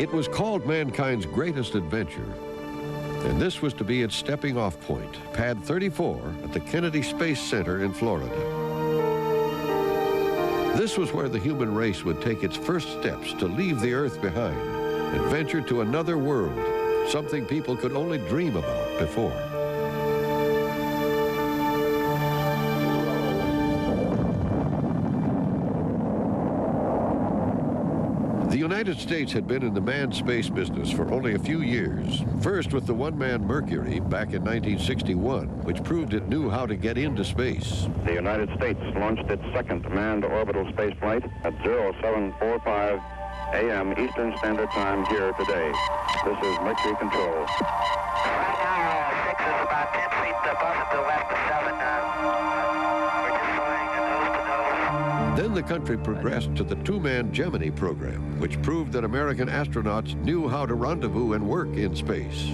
It was called mankind's greatest adventure, and this was to be its stepping-off point, Pad 34 at the Kennedy Space Center in Florida. This was where the human race would take its first steps to leave the Earth behind and venture to another world, something people could only dream about before. The United States had been in the manned space business for only a few years. First with the one-man Mercury back in 1961, which proved it knew how to get into space. The United States launched its second manned orbital space flight at 0745 a.m. Eastern Standard Time here today. This is Mercury Control. Right now, 6 is about 10 feet above it to the left of 7. We're just flying nose to nose. Then the country progressed to the two-man Gemini program, which proved that American astronauts knew how to rendezvous and work in space.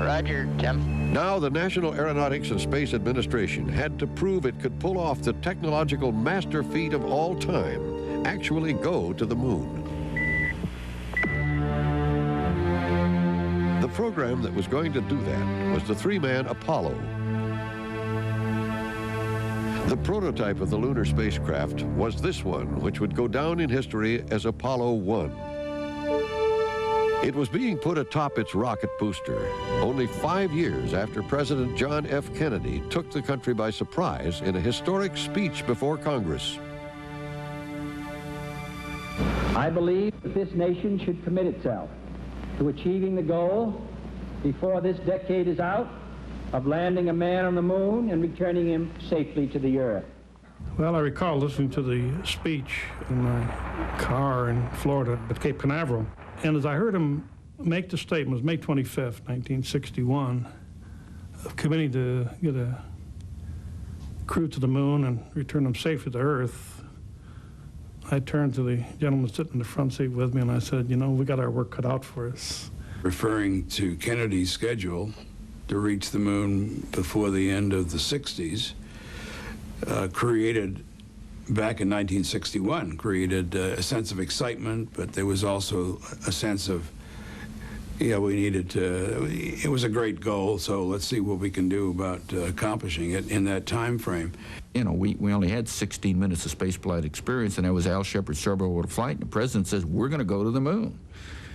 Roger, Tim. Now the National Aeronautics and Space Administration had to prove it could pull off the technological master feat of all time, actually go to the moon. The program that was going to do that was the three-man Apollo. The prototype of the lunar spacecraft was this one, which would go down in history as Apollo 1. It was being put atop its rocket booster only 5 years after President John F. Kennedy took the country by surprise in a historic speech before Congress. I believe that this nation should commit itself to achieving the goal before this decade is out of landing a man on the moon and returning him safely to the Earth. Well, I recall listening to the speech in my car in Florida at Cape Canaveral. And as I heard him make the statement, it was May 25th, 1961, of committing to get a crew to the moon and return them safely to Earth, I turned to the gentleman sitting in the front seat with me and I said, you know, we got our work cut out for us. Referring to Kennedy's schedule to reach the moon before the end of the 60s, created, back in 1961, created a sense of excitement, but there was also a sense of, yeah, we needed to, it was a great goal, so let's see what we can do about accomplishing it in that time frame. You know, we only had 16 minutes of spaceflight experience, and that was Al Shepard's suborbital flight, and the president says, we're going to go to the moon.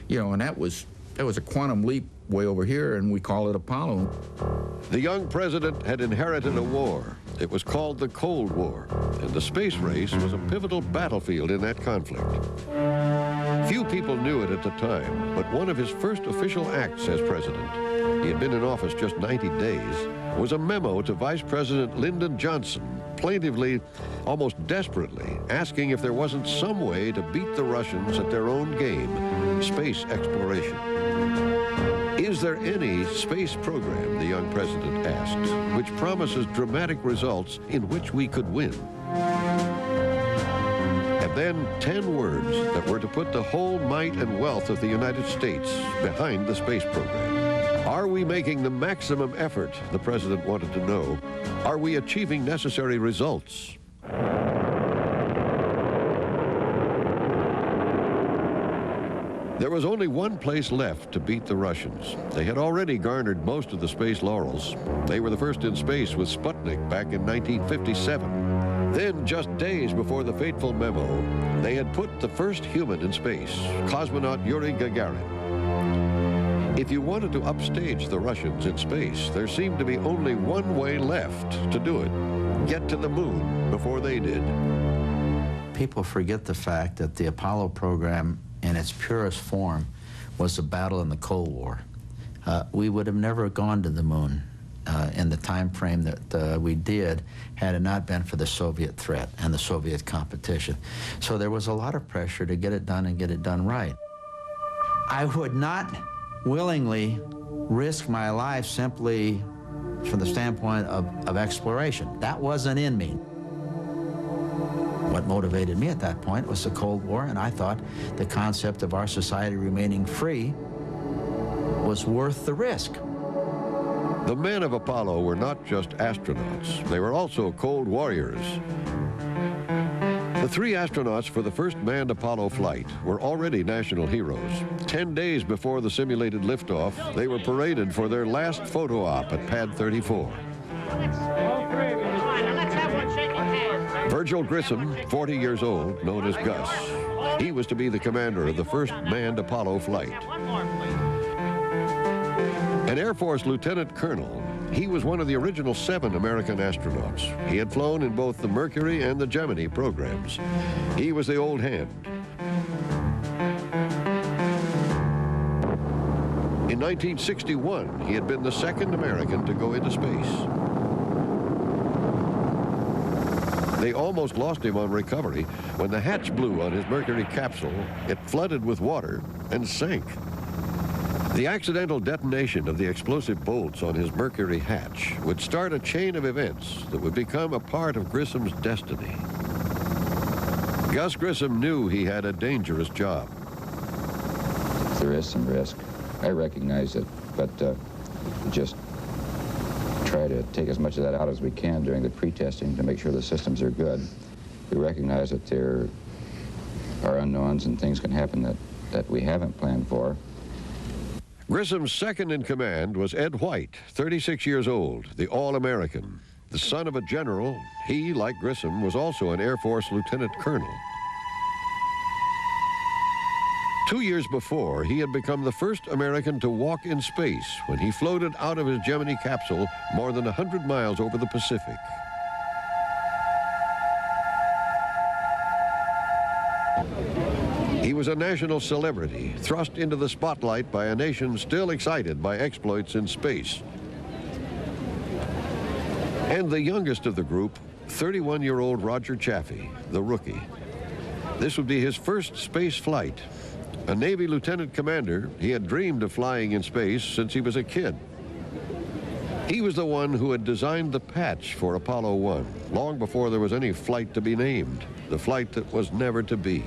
You know, and that was a quantum leap way over here, and we call it Apollo. The young president had inherited a war. It was called the Cold War, and the space race was a pivotal battlefield in that conflict. Few people knew it at the time, but one of his first official acts as president, he had been in office just 90 days, was a memo to Vice President Lyndon Johnson, plaintively, almost desperately, asking if there wasn't some way to beat the Russians at their own game, space exploration. Is there any space program, the young president asked, which promises dramatic results in which we could win? And then 10 words that were to put the whole might and wealth of the United States behind the space program. Are we making the maximum effort, the president wanted to know? Are we achieving necessary results? There was only one place left to beat the Russians. They had already garnered most of the space laurels. They were the first in space with Sputnik back in 1957. Then, just days before the fateful memo, they had put the first human in space, cosmonaut Yuri Gagarin. If you wanted to upstage the Russians in space, there seemed to be only one way left to do it: get to the moon before they did. People forget the fact that the Apollo program in its purest form was a battle in the Cold War. We would have never gone to the moon in the time frame that we did had it not been for the Soviet threat and the Soviet competition. So there was a lot of pressure to get it done and get it done right. I would not willingly risk my life simply from the standpoint of exploration. That wasn't in me. What motivated me at that point was the Cold War, and I thought the concept of our society remaining free was worth the risk. The men of Apollo were not just astronauts. They were also cold warriors. The three astronauts for the first manned Apollo flight were already national heroes. 10 days before the simulated liftoff, they were paraded for their last photo op at Pad 34. Virgil Grissom, 40 years old, known as Gus. He was to be the commander of the first manned Apollo flight. An Air Force lieutenant colonel, he was one of the original 7 American astronauts. He had flown in both the Mercury and the Gemini programs. He was the old hand. In 1961, he had been the second American to go into space. They almost lost him on recovery when the hatch blew on his Mercury capsule. It flooded with water and sank. The accidental detonation of the explosive bolts on his Mercury hatch would start a chain of events that would become a part of Grissom's destiny. Gus Grissom knew he had a dangerous job. There is some risk. I recognize it, but just try to take as much of that out as we can during the pre-testing to make sure the systems are good. We recognize that there are unknowns and things can happen that we haven't planned for. Grissom's second in command was Ed White, 36 years old, the All-American. The son of a general, he, like Grissom, was also an Air Force lieutenant colonel. 2 years before, he had become the first American to walk in space when he floated out of his Gemini capsule more than 100 miles over the Pacific. He was a national celebrity, thrust into the spotlight by a nation still excited by exploits in space. And the youngest of the group, 31-year-old Roger Chaffee, the rookie. This would be his first space flight. A Navy lieutenant commander, he had dreamed of flying in space since he was a kid. He was the one who had designed the patch for Apollo 1, long before there was any flight to be named, the flight that was never to be.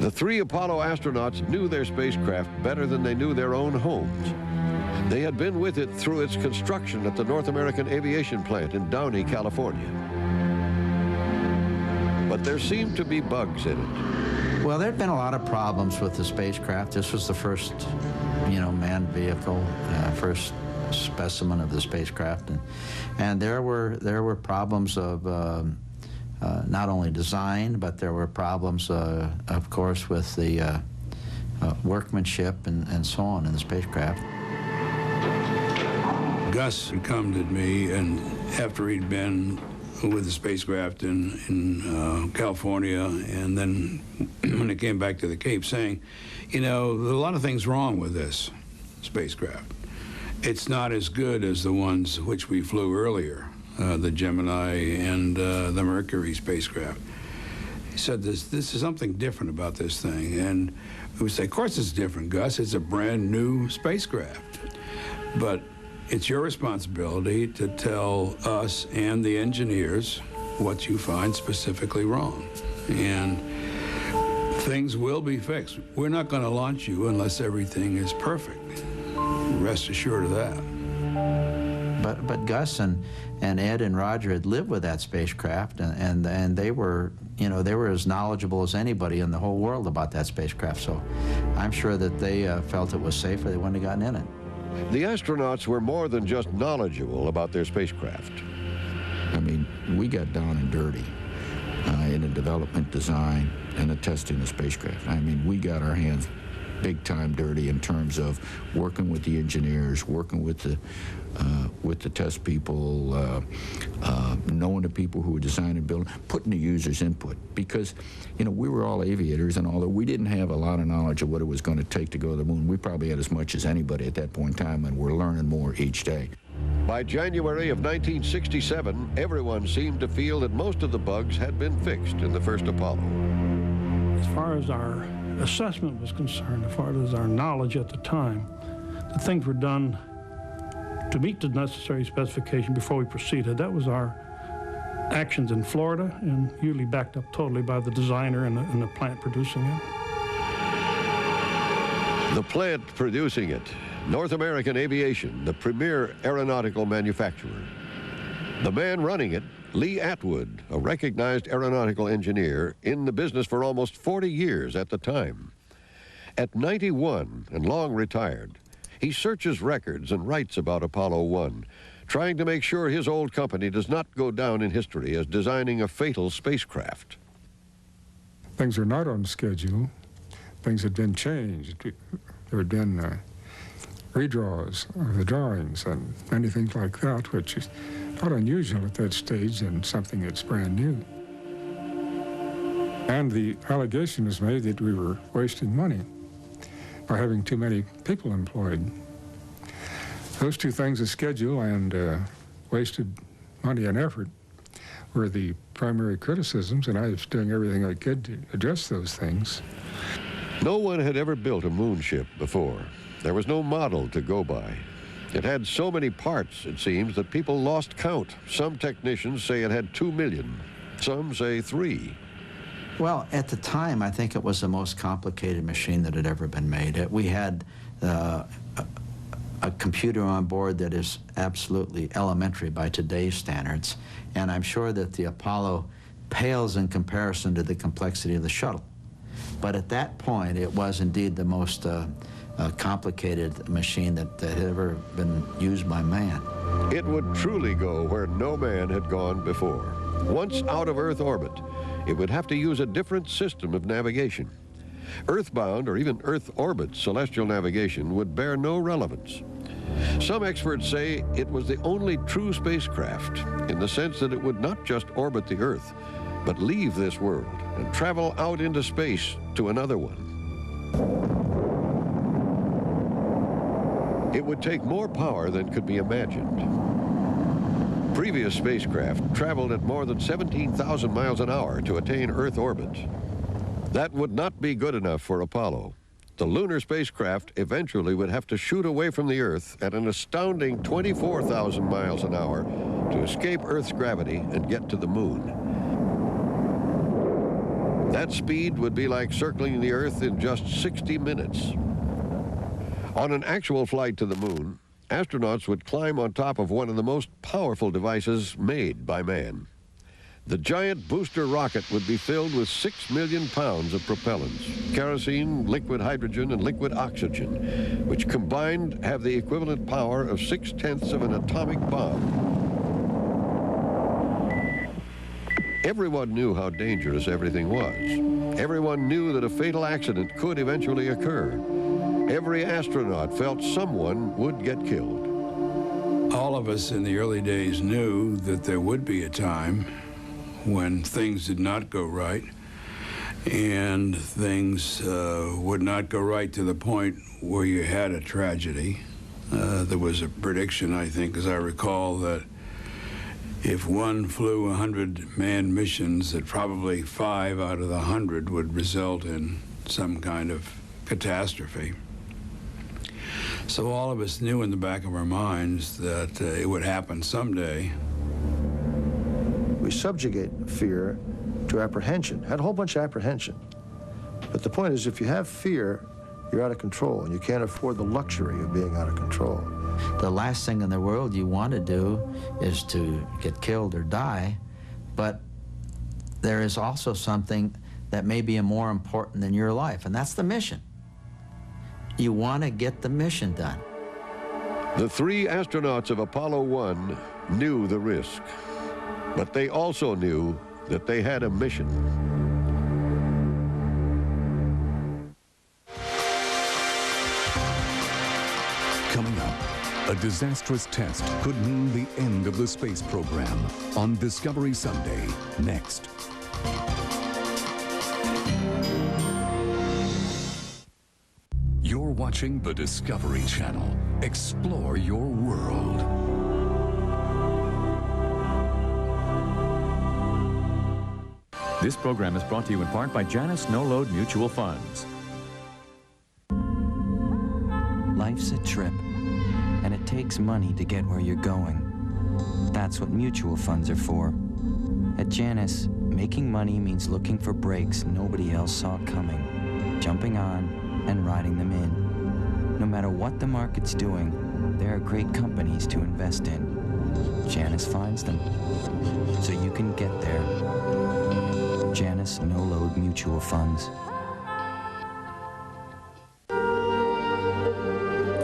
The 3 Apollo astronauts knew their spacecraft better than they knew their own homes. They had been with it through its construction at the North American Aviation Plant in Downey, California. But there seemed to be bugs in it. Well, there had been a lot of problems with the spacecraft. This was the first, manned vehicle, first specimen of the spacecraft, and there were problems of not only design, but there were problems, of course, with the workmanship and so on in the spacecraft. Gus had come to me, and after he'd been with the spacecraft in California, and then when it came back to the Cape, saying, there's a lot of things wrong with this spacecraft. It's not as good as the ones which we flew earlier, the Gemini and the Mercury spacecraft. He said, this is something different about this thing. And we would say, of course it's different, Gus. It's a brand new spacecraft. But it's your responsibility to tell us and the engineers what you find specifically wrong. And things will be fixed. We're not going to launch you unless everything is perfect. Rest assured of that. But Gus and Ed and Roger had lived with that spacecraft, and they were, they were as knowledgeable as anybody in the whole world about that spacecraft. So I'm sure that they felt it was safe, or they wouldn't have gotten in it. The astronauts were more than just knowledgeable about their spacecraft. I mean, we got down and dirty in the development, design, and the testing of the spacecraft. I mean, we got our hands big time dirty in terms of working with the engineers, working with the test people, knowing the people who were designing and building, putting the users' input. Because, we were all aviators, and although we didn't have a lot of knowledge of what it was going to take to go to the moon, we probably had as much as anybody at that point in time, and we're learning more each day. By January of 1967, everyone seemed to feel that most of the bugs had been fixed in the first Apollo. As far as our assessment was concerned, as far as our knowledge at the time, the things were done to meet the necessary specification before we proceeded. That was our actions in Florida, and usually backed up totally by the designer and the plant producing it. The plant producing it, North American Aviation, the premier aeronautical manufacturer. The man running it, Lee Atwood, a recognized aeronautical engineer in the business for almost 40 years at the time. At 91 and long retired, he searches records and writes about Apollo 1, trying to make sure his old company does not go down in history as designing a fatal spacecraft. Things are not on schedule. Things had been changed. There had been redraws of the drawings and many things like that, which is not unusual at that stage in something that's brand new. And the allegation was made that we were wasting money by having too many people employed. Those two things, the schedule and wasted money and effort, were the primary criticisms, and I was doing everything I could to address those things. No one had ever built a moon ship before. There was no model to go by. It had so many parts, it seems, that people lost count. Some technicians say it had 2 million. Some say 3. Well, at the time, I think it was the most complicated machine that had ever been made. We had a computer on board that is absolutely elementary by today's standards, and I'm sure that the Apollo pales in comparison to the complexity of the shuttle. But at that point, it was indeed the most complicated machine that had ever been used by man. It would truly go where no man had gone before. Once out of Earth orbit, it would have to use a different system of navigation. Earthbound or even Earth orbit celestial navigation would bear no relevance. Some experts say it was the only true spacecraft in the sense that it would not just orbit the Earth, but leave this world and travel out into space to another one. It would take more power than could be imagined. Previous spacecraft traveled at more than 17,000 miles an hour to attain Earth orbit. That would not be good enough for Apollo. The lunar spacecraft eventually would have to shoot away from the Earth at an astounding 24,000 miles an hour to escape Earth's gravity and get to the moon. That speed would be like circling the Earth in just 60 minutes. On an actual flight to the moon, astronauts would climb on top of one of the most powerful devices made by man. The giant booster rocket would be filled with 6 million pounds of propellants, kerosene, liquid hydrogen, and liquid oxygen, which combined have the equivalent power of 6/10 of an atomic bomb. Everyone knew how dangerous everything was. Everyone knew that a fatal accident could eventually occur. Every astronaut felt someone would get killed. All of us in the early days knew that there would be a time when things did not go right, and things would not go right to the point where you had a tragedy. There was a prediction, I think, as I recall, that if one flew 100 manned missions, that probably 5 out of the 100 would result in some kind of catastrophe. So all of us knew in the back of our minds that it would happen someday. We subjugate fear to apprehension. Had a whole bunch of apprehension. But the point is, if you have fear, you're out of control, and you can't afford the luxury of being out of control. The last thing in the world you want to do is to get killed or die, but there is also something that may be more important than your life, and that's the mission. You want to get the mission done. The 3 astronauts of Apollo 1 knew the risk, but they also knew that they had a mission. Coming up, a disastrous test could mean the end of the space program on Discovery Sunday, next. You're watching the Discovery Channel. Explore your world. This program is brought to you in part by Janus No Load Mutual Funds. Life's a trip, and it takes money to get where you're going. That's what mutual funds are for. At Janus, making money means looking for breaks nobody else saw coming, jumping on and riding them in. No matter what the market's doing, there are great companies to invest in. Janice finds them. So you can get there. Janice No-Load Mutual Funds.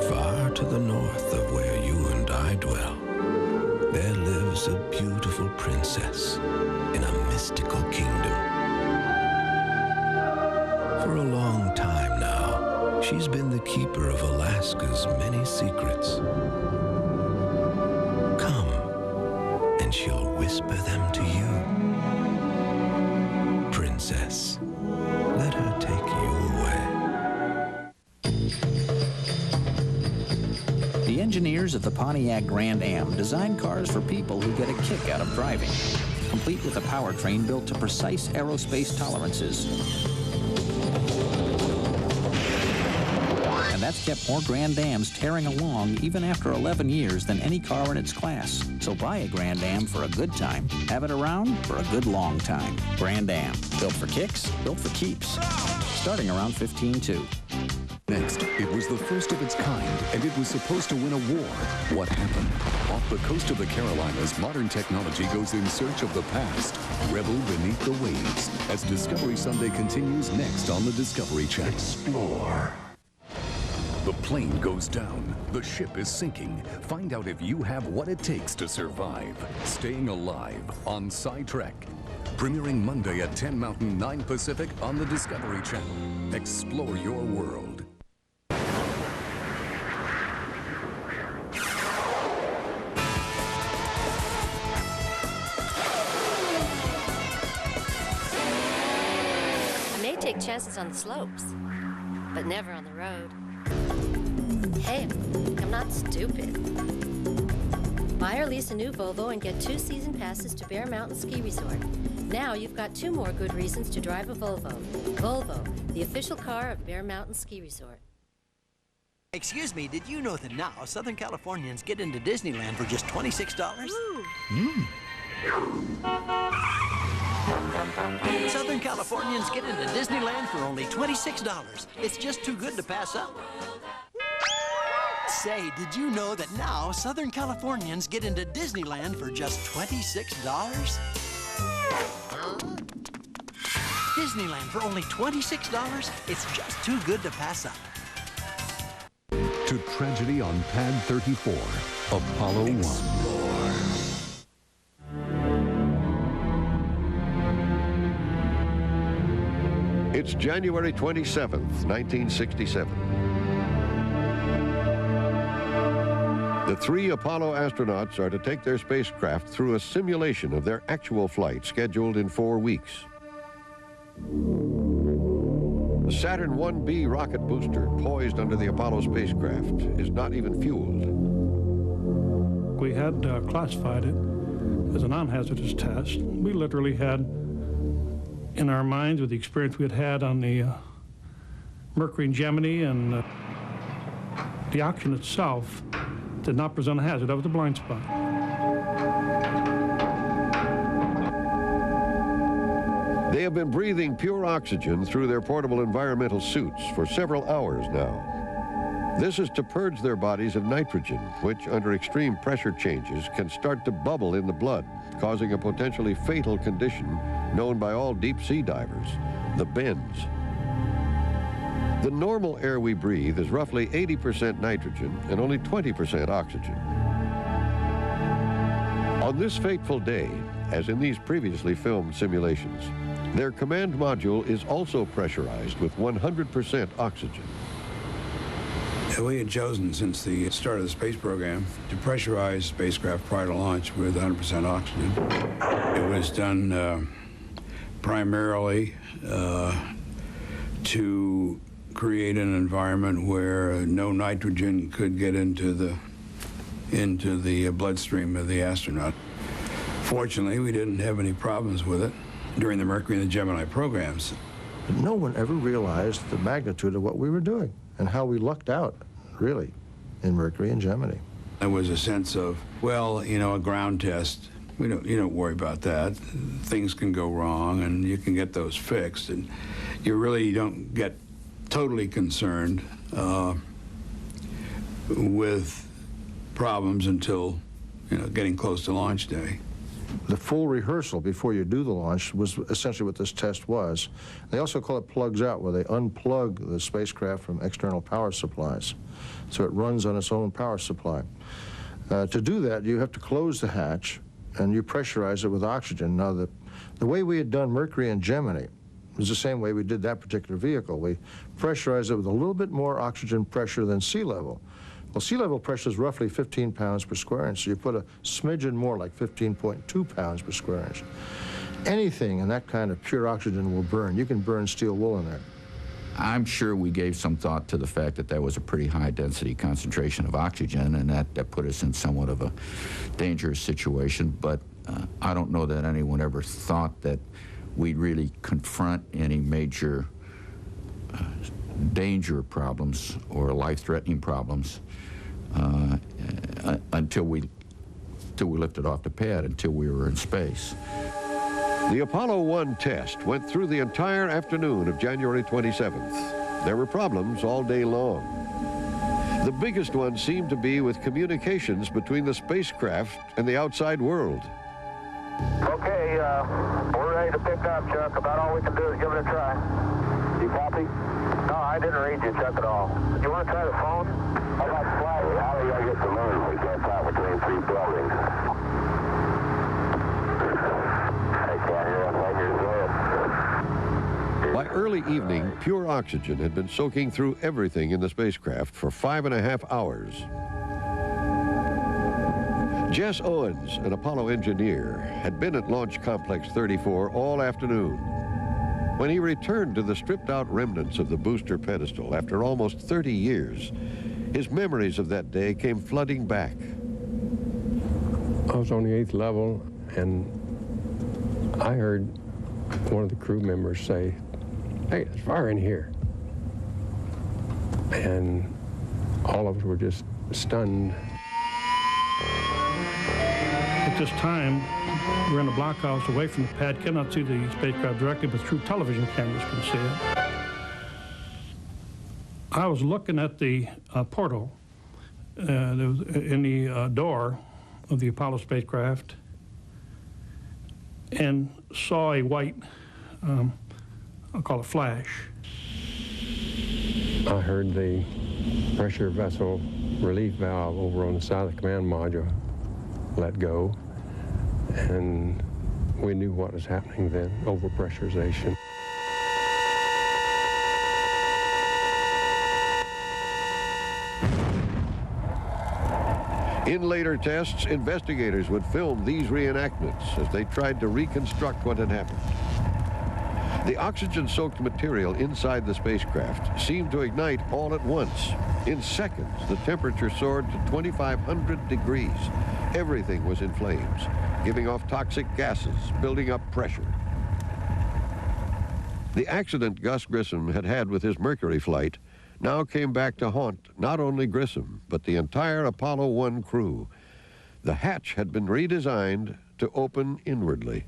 Far to the north of where you and I dwell, there lives a beautiful princess in a mystical kingdom. For a long time now, she's been the keeper of Alaska's many secrets. Come, and she'll whisper them to you. Princess, let her take you away. The engineers at the Pontiac Grand Am design cars for people who get a kick out of driving, complete with a powertrain built to precise aerospace tolerances. And that's kept more Grand Ams tearing along even after 11 years than any car in its class. So buy a Grand Am for a good time. Have it around for a good long time. Grand Am, built for kicks, built for keeps. Starting around 15.2. Next, it was the first of its kind, and it was supposed to win a war. What happened? Off the coast of the Carolinas, modern technology goes in search of the past. Revel beneath the waves, as Discovery Sunday continues next on the Discovery Channel. Explore. The plane goes down. The ship is sinking. Find out if you have what it takes to survive. Staying Alive on SciTrek. Premiering Monday at 10 Mountain, 9 Pacific on the Discovery Channel. Explore your world. I may take chances on the slopes, but never on the road. Hey, I'm not stupid. Buy or lease a new Volvo and get 2 season passes to Bear Mountain Ski Resort. Now you've got 2 more good reasons to drive a Volvo. Volvo, the official car of Bear Mountain Ski Resort. Excuse me, did you know that now Southern Californians get into Disneyland for just $26? Southern Californians get into Disneyland for only $26. It's just too good to pass up. Say, did you know that now Southern Californians get into Disneyland for just $26? Disneyland for only $26? It's just too good to pass up. To tragedy on Pad 34, Apollo 1. It's January 27th, 1967. The 3 Apollo astronauts are to take their spacecraft through a simulation of their actual flight scheduled in 4 weeks. The Saturn 1B rocket booster, poised under the Apollo spacecraft, is not even fueled. We had classified it as a non-hazardous test. We literally had in our minds, with the experience we had had on the Mercury and Gemini, and the oxygen itself did not present a hazard. That was a blind spot. They have been breathing pure oxygen through their portable environmental suits for several hours now. This is to purge their bodies of nitrogen, which under extreme pressure changes can start to bubble in the blood, causing a potentially fatal condition known by all deep-sea divers, the bends. The normal air we breathe is roughly 80% nitrogen and only 20% oxygen. On this fateful day, as in these previously filmed simulations, their command module is also pressurized with 100% oxygen. We had chosen, since the start of the space program, to pressurize spacecraft prior to launch with 100% oxygen. It was done primarily to create an environment where no nitrogen could get into the bloodstream of the astronaut. Fortunately, we didn't have any problems with it during the Mercury and the Gemini programs. But no one ever realized the magnitude of what we were doing and how we lucked out, really, in Mercury and Gemini. There was a sense of, well, you know, a ground test, you don't worry about that. Things can go wrong, and you can get those fixed, and you really don't get totally concerned with problems until getting close to launch day. The full rehearsal before you do the launch was essentially what this test was. They also call it plugs out, where they unplug the spacecraft from external power supplies. So it runs on its own power supply. To do that, you have to close the hatch and you pressurize it with oxygen. Now, the way we had done Mercury and Gemini was the same way we did that particular vehicle. We pressurized it with a little bit more oxygen pressure than sea level. Well, sea level pressure is roughly 15 pounds per square inch, so you put a smidgen more, like 15.2 pounds per square inch. Anything in that kind of pure oxygen will burn. You can burn steel wool in there. I'm sure we gave some thought to the fact that that was a pretty high density concentration of oxygen, and that put us in somewhat of a dangerous situation, but I don't know that anyone ever thought that we'd really confront any major danger problems or life-threatening problems until we lifted off the pad, until we were in space. The Apollo 1 test went through the entire afternoon of January 27th. There were problems all day long. The biggest one seemed to be with communications between the spacecraft and the outside world. Okay, we're ready to pick up, Chuck. About all we can do is give it a try. You copy? No, I didn't read you, Chuck, at all. You want to try the phone? How about flying? How are you going to get the moon? We can't fly between three buildings. I can't hear a thing you're saying. By early evening, pure oxygen had been soaking through everything in the spacecraft for 5.5 hours. Jess Owens, an Apollo engineer, had been at Launch Complex 34 all afternoon. When he returned to the stripped-out remnants of the booster pedestal after almost 30 years, his memories of that day came flooding back. I was on the 8th level, and I heard one of the crew members say, "Hey, there's fire in here." And all of us were just stunned. At this time, we're in a blockhouse away from the pad, cannot see the spacecraft directly, but through television cameras can see it. I was looking at the portal that was in the door of the Apollo spacecraft and saw a white, I'll call it flash. I heard the pressure vessel relief valve over on the side of the command module let go, and we knew what was happening then, overpressurization. In later tests, investigators would film these reenactments as they tried to reconstruct what had happened. The oxygen-soaked material inside the spacecraft seemed to ignite all at once. In seconds, the temperature soared to 2,500 degrees. Everything was in flames, giving off toxic gases, building up pressure. The accident Gus Grissom had had with his Mercury flight now came back to haunt not only Grissom, but the entire Apollo 1 crew. The hatch had been redesigned to open inwardly.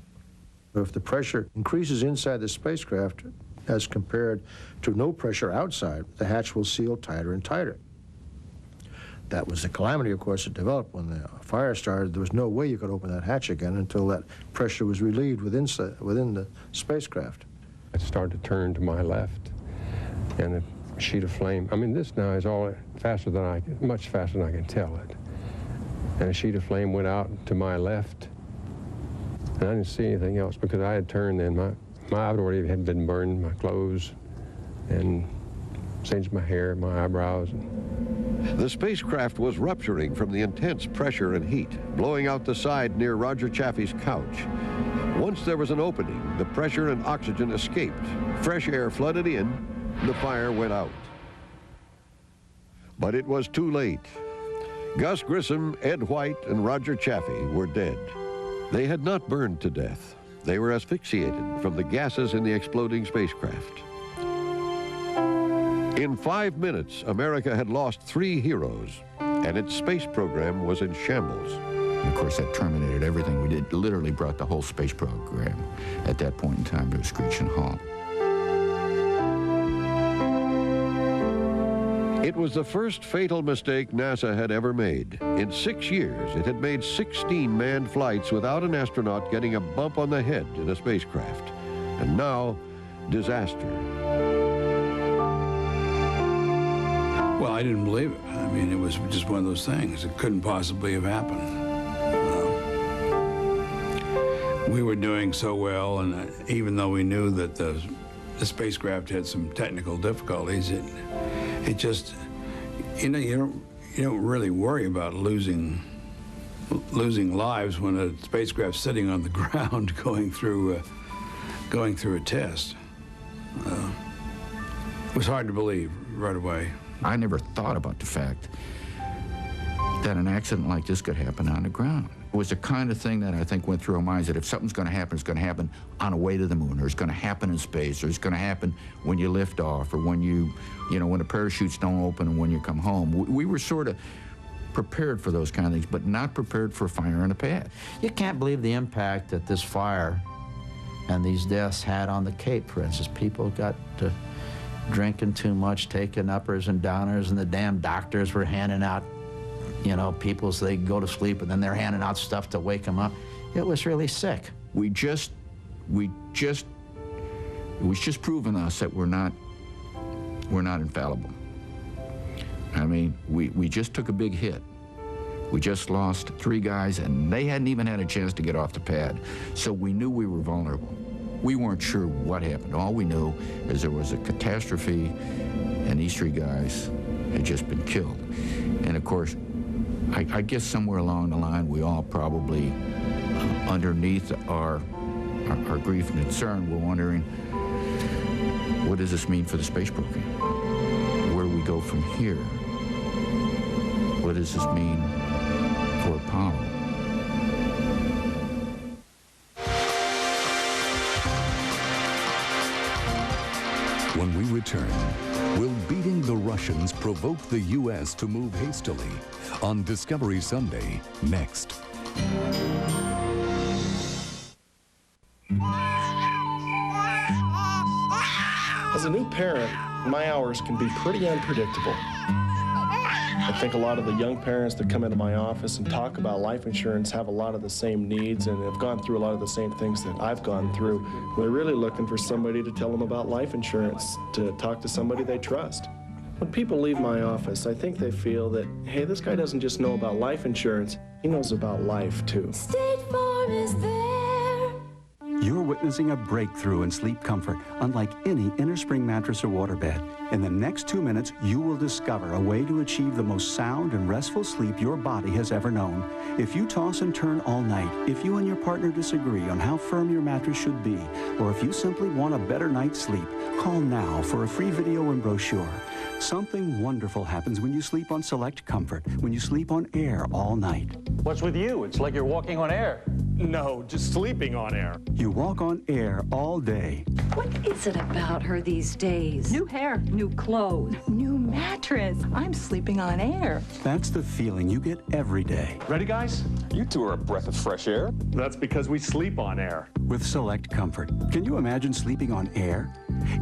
If the pressure increases inside the spacecraft as compared to no pressure outside, the hatch will seal tighter and tighter. That was the calamity, of course, that developed when the fire started. There was no way you could open that hatch again until that pressure was relieved within the spacecraft. I started to turn to my left, and a sheet of flame. I mean, this now is all faster than much faster than I can tell it. And a sheet of flame went out to my left, and I didn't see anything else because I had turned then. My already had been burned, my clothes, and singed my hair, my eyebrows. The spacecraft was rupturing from the intense pressure and heat, blowing out the side near Roger Chaffee's couch. Once there was an opening, the pressure and oxygen escaped. Fresh air flooded in, the fire went out. But it was too late. Gus Grissom, Ed White, and Roger Chaffee were dead. They had not burned to death. They were asphyxiated from the gases in the exploding spacecraft. In 5 minutes, America had lost 3 heroes, and its space program was in shambles. And of course, that terminated everything we did, literally brought the whole space program at that point in time to a screeching halt. It was the first fatal mistake NASA had ever made. In 6 years, it had made 16 manned flights without an astronaut getting a bump on the head in a spacecraft. And now, disaster. Well, I didn't believe it. I mean, it was just one of those things. It couldn't possibly have happened. We were doing so well, and even though we knew that the spacecraft had some technical difficulties, it just, you know, you don't really worry about losing lives when a spacecraft's sitting on the ground going through a test. It was hard to believe right away. I never thought about the fact that an accident like this could happen on the ground. It was the kind of thing that I think went through our minds, that if something's going to happen, it's going to happen on a way to the moon, or it's going to happen in space, or it's going to happen when you lift off, or when when the parachutes don't open and when you come home. We were sort of prepared for those kind of things, but not prepared for fire on a pad. You can't believe the impact that this fire and these deaths had on the Cape, for instance. People got to drinking too much, taking uppers and downers, and the damn doctors were handing out, people so they could go to sleep, and then they're handing out stuff to wake them up. It was really sick. It was just proving us that we're not infallible. I mean, we just took a big hit. We just lost 3 guys, and they hadn't even had a chance to get off the pad. So we knew we were vulnerable. We weren't sure what happened. All we knew is there was a catastrophe, and these 3 guys had just been killed. And of course, I guess somewhere along the line, we all probably, underneath our grief and concern, were wondering, what does this mean for the space program? Where do we go from here? What does this mean for Apollo? When we return, will beating the Russians provoke the U.S. to move hastily? On Discovery Sunday, next. As a new parent, my hours can be pretty unpredictable. I think a lot of the young parents that come into my office and talk about life insurance have a lot of the same needs and have gone through a lot of the same things that I've gone through. They're really looking for somebody to tell them about life insurance, to talk to somebody they trust. When people leave my office, I think they feel that, hey, this guy doesn't just know about life insurance, he knows about life too. State Farm is there. You're witnessing a breakthrough in sleep comfort, unlike any innerspring mattress or waterbed. In the next 2 minutes, you will discover a way to achieve the most sound and restful sleep your body has ever known. If you toss and turn all night, if you and your partner disagree on how firm your mattress should be, or if you simply want a better night's sleep, call now for a free video and brochure. Something wonderful happens when you sleep on Select Comfort, when you sleep on air all night. What's with you? It's like you're walking on air. No, just sleeping on air. You walk on air all day. What is it about her these days? New hair, new clothes, new mattress. I'm sleeping on air. That's the feeling you get every day. Ready, guys? You two are a breath of fresh air. That's because we sleep on air. With Select Comfort, can you imagine sleeping on air?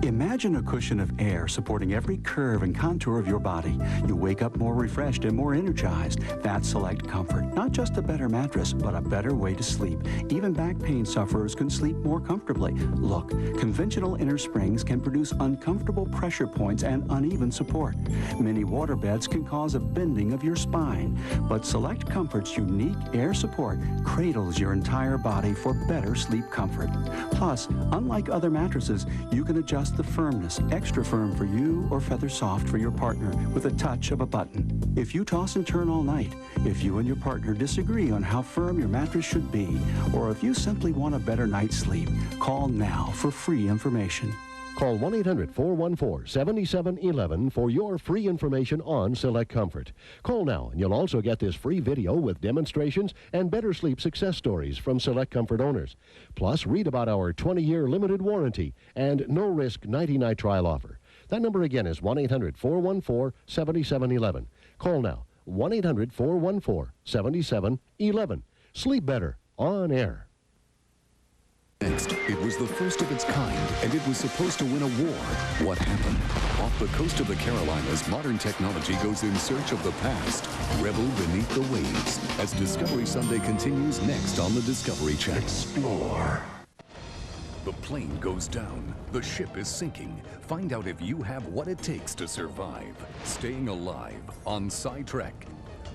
Imagine a cushion of air supporting every curve and contour of your body. You wake up more refreshed and more energized. That's Select Comfort. Not just a better mattress, but a better way to sleep. Even back pain sufferers can sleep more comfortably. Look, conventional inner springs can produce uncomfortable pressure points and uneven support. Many waterbeds can cause a bending of your spine. But Select Comfort's unique air support cradles your entire body for better sleep comfort. Plus, unlike other mattresses, you can adjust the firmness, extra firm for you or feather soft for your partner with a touch of a button. If you toss and turn all night, if you and your partner disagree on how firm your mattress should be, or if you simply want a better night's sleep, call now for free information. Call 1-800-414-7711 for your free information on Select Comfort. Call now and you'll also get this free video with demonstrations and better sleep success stories from Select Comfort owners. Plus, read about our 20-year limited warranty and no-risk 90-night trial offer. That number again is 1-800-414-7711. Call now, 1-800-414-7711. Sleep better on air. Next, it was the first of its kind, and it was supposed to win a war. What happened? Off the coast of the Carolinas, modern technology goes in search of the past. Revel beneath the waves, as Discovery Sunday continues next on the Discovery Channel. Explore. The plane goes down. The ship is sinking. Find out if you have what it takes to survive. Staying Alive on SciTrek.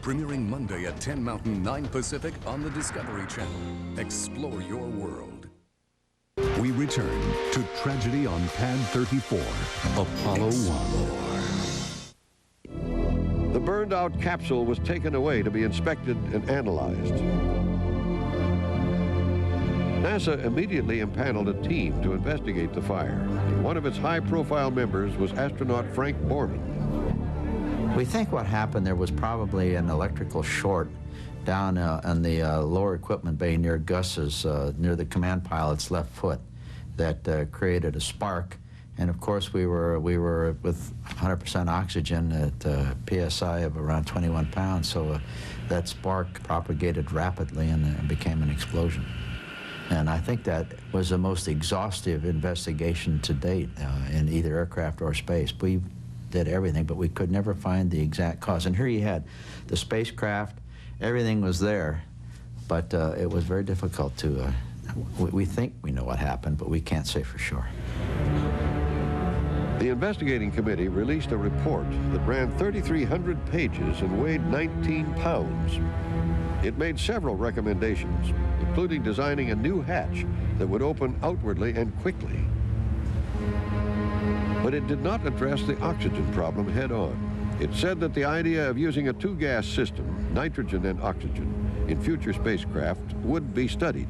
Premiering Monday at 10 Mountain, 9 Pacific on the Discovery Channel. Explore your world. We return to tragedy on Pad 34, Apollo 1. The burned-out capsule was taken away to be inspected and analyzed. NASA immediately impaneled a team to investigate the fire. One of its high-profile members was astronaut Frank Borman. We think what happened there was probably an electrical short down in the lower equipment bay near Gus's, near the command pilot's left foot, that created a spark. And of course, we were with 100% oxygen at PSI of around 21 pounds, so that spark propagated rapidly and became an explosion. And I think that was the most exhaustive investigation to date in either aircraft or space. We did everything, but we could never find the exact cause. And here you had the spacecraft, everything was there, but it was very difficult to, we think we know what happened, but we can't say for sure. The investigating committee released a report that ran 3,300 pages and weighed 19 pounds. It made several recommendations, including designing a new hatch that would open outwardly and quickly. But it did not address the oxygen problem head-on. It said that the idea of using a two-gas system, nitrogen and oxygen, in future spacecraft would be studied.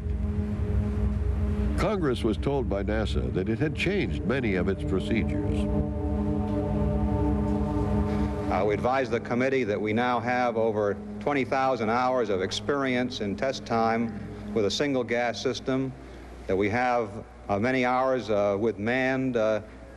Congress was told by NASA that it had changed many of its procedures. We advised the committee that we now have over 20,000 hours of experience in test time with a single gas system, that we have many hours with manned,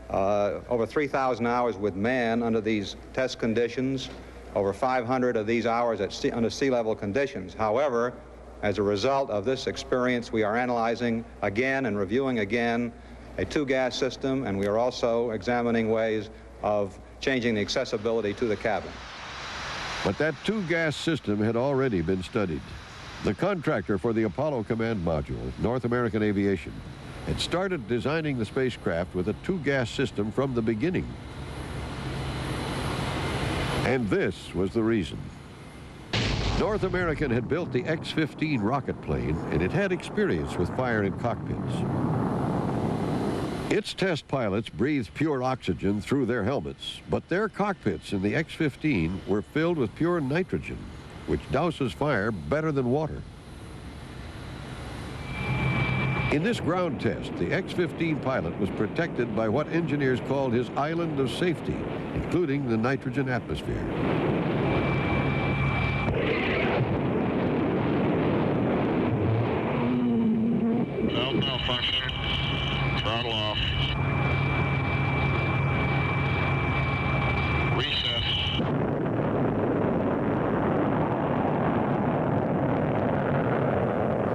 over 3,000 hours with man under these test conditions, over 500 of these hours under sea level conditions. However, as a result of this experience, we are analyzing again and reviewing again a two-gas system, and we are also examining ways of changing the accessibility to the cabin. But that two-gas system had already been studied. The contractor for the Apollo Command Module, North American Aviation, had started designing the spacecraft with a two-gas system from the beginning. And this was the reason. North American had built the X-15 rocket plane, and it had experience with fire in cockpits. Its test pilots breathed pure oxygen through their helmets, but their cockpits in the X-15 were filled with pure nitrogen, which douses fire better than water. In this ground test, the X-15 pilot was protected by what engineers called his island of safety, including the nitrogen atmosphere. Valve malfunction. Throttle off. Recess.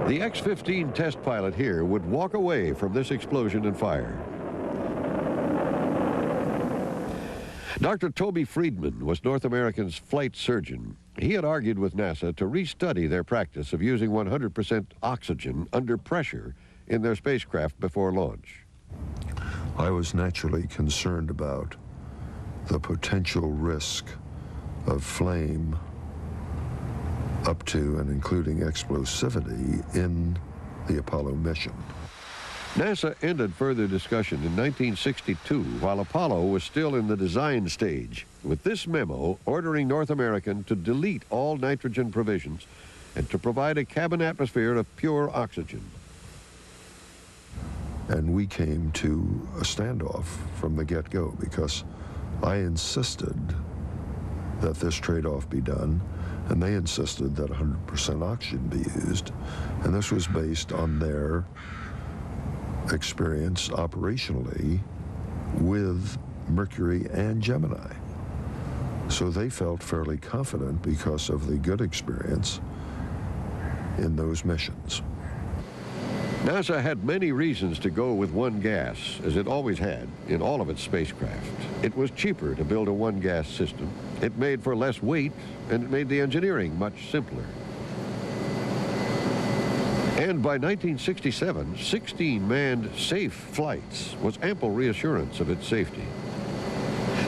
The X-15 test pilot here would walk away from this explosion and fire. Dr. Toby Friedman was North American's flight surgeon. He had argued with NASA to restudy their practice of using 100% oxygen under pressure in their spacecraft before launch. I was naturally concerned about the potential risk of flame up to and including explosivity in the Apollo mission. NASA ended further discussion in 1962 while Apollo was still in the design stage, with this memo ordering North American to delete all nitrogen provisions and to provide a cabin atmosphere of pure oxygen. And we came to a standoff from the get-go because I insisted that this trade-off be done, and they insisted that 100% oxygen be used. And this was based on their experience operationally with Mercury and Gemini. So they felt fairly confident because of the good experience in those missions. NASA had many reasons to go with one gas, as it always had in all of its spacecraft. It was cheaper to build a one-gas system. It made for less weight, and it made the engineering much simpler. And by 1967, 16 manned safe flights was ample reassurance of its safety.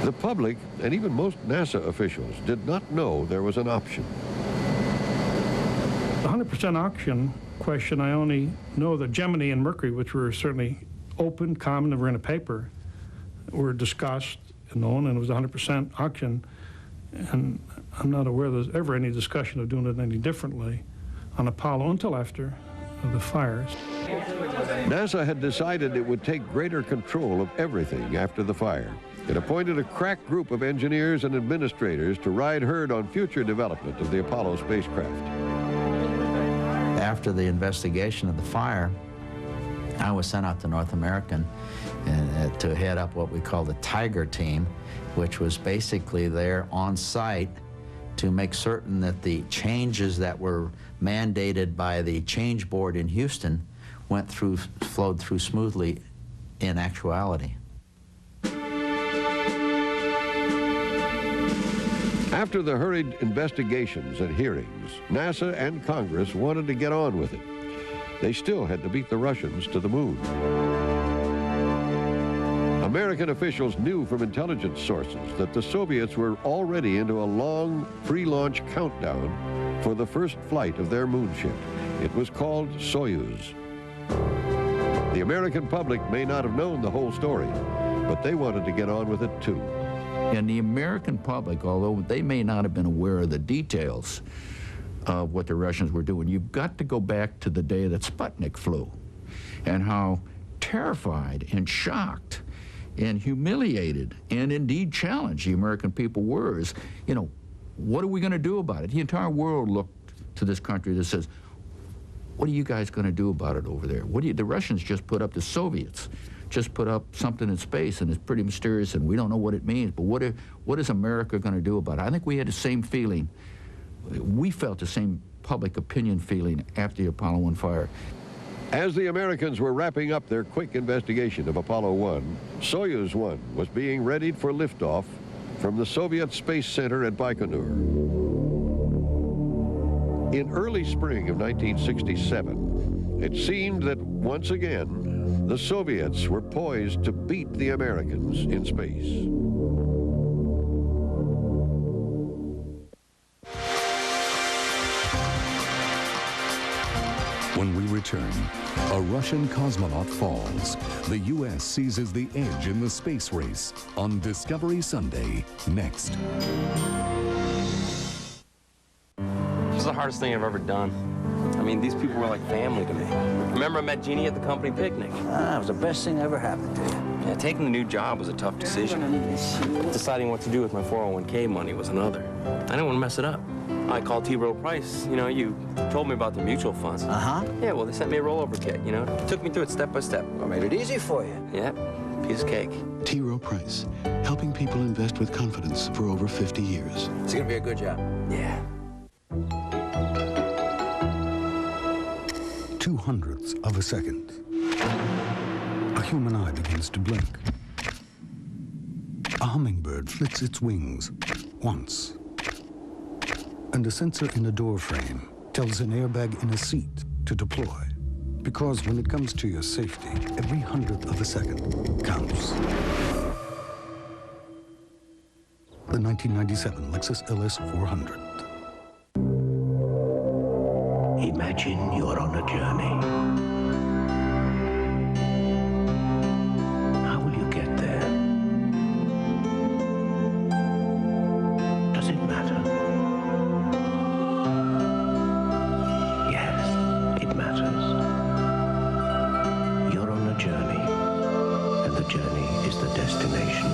The public, and even most NASA officials, did not know there was an option. The 100% option question, I only know that Gemini and Mercury, which were certainly open, common, and were in a paper, were discussed and known, and it was 100% auction. And I'm not aware there's ever any discussion of doing it any differently on Apollo until after the fires. NASA had decided it would take greater control of everything after the fire. It appointed a crack group of engineers and administrators to ride herd on future development of the Apollo spacecraft. After the investigation of the fire, I was sent out to North American to head up what we call the Tiger team, which was basically there on site to make certain that the changes that were mandated by the change board in Houston flowed through smoothly in actuality. After the hurried investigations and hearings, NASA and Congress wanted to get on with it. They still had to beat the Russians to the moon. American officials knew from intelligence sources that the Soviets were already into a long pre-launch countdown for the first flight of their moonship. It was called Soyuz. The American public may not have known the whole story, but they wanted to get on with it too. And the American public, although they may not have been aware of the details of what the Russians were doing, you've got to go back to the day that Sputnik flew and how terrified and shocked and humiliated and indeed challenged the American people were. Is, you know, what are we going to do about it? The entire world looked to this country that says, what are you guys going to do about it over there? The Russians just put up, the Soviets just put up something in space, and it's pretty mysterious, and we don't know what it means, but what is America going to do about it? I think we had the same feeling. We felt the same public opinion feeling after the Apollo 1 fire. As the Americans were wrapping up their quick investigation of Apollo 1, Soyuz 1 was being readied for liftoff from the Soviet Space Center at Baikonur. In early spring of 1967, it seemed that once again, the Soviets were poised to beat the Americans in space. When we return, a Russian cosmonaut falls. The U.S. seizes the edge in the space race on Discovery Sunday, next. This is the hardest thing I've ever done. I mean, these people were like family to me. Remember I met Jeannie at the company picnic? That was the best thing that ever happened to you. Yeah, taking the new job was a tough decision. Deciding what to do with my 401k money was another. I didn't want to mess it up. I called T. Rowe Price. You know, you told me about the mutual funds. Uh-huh. Yeah, well, they sent me a rollover kit, you know. Took me through it step by step. Well, made it easy for you. Yeah, piece of cake. T. Rowe Price, helping people invest with confidence for over 50 years. It's gonna be a good job. Yeah. 0.02 of a second. A human eye begins to blink. A hummingbird flits its wings once. And a sensor in a door frame tells an airbag in a seat to deploy. Because when it comes to your safety, every 100th of a second counts. The 1997 Lexus LS 400. Imagine you're on a journey. How will you get there? Does it matter? Yes, it matters. You're on a journey, and the journey is the destination.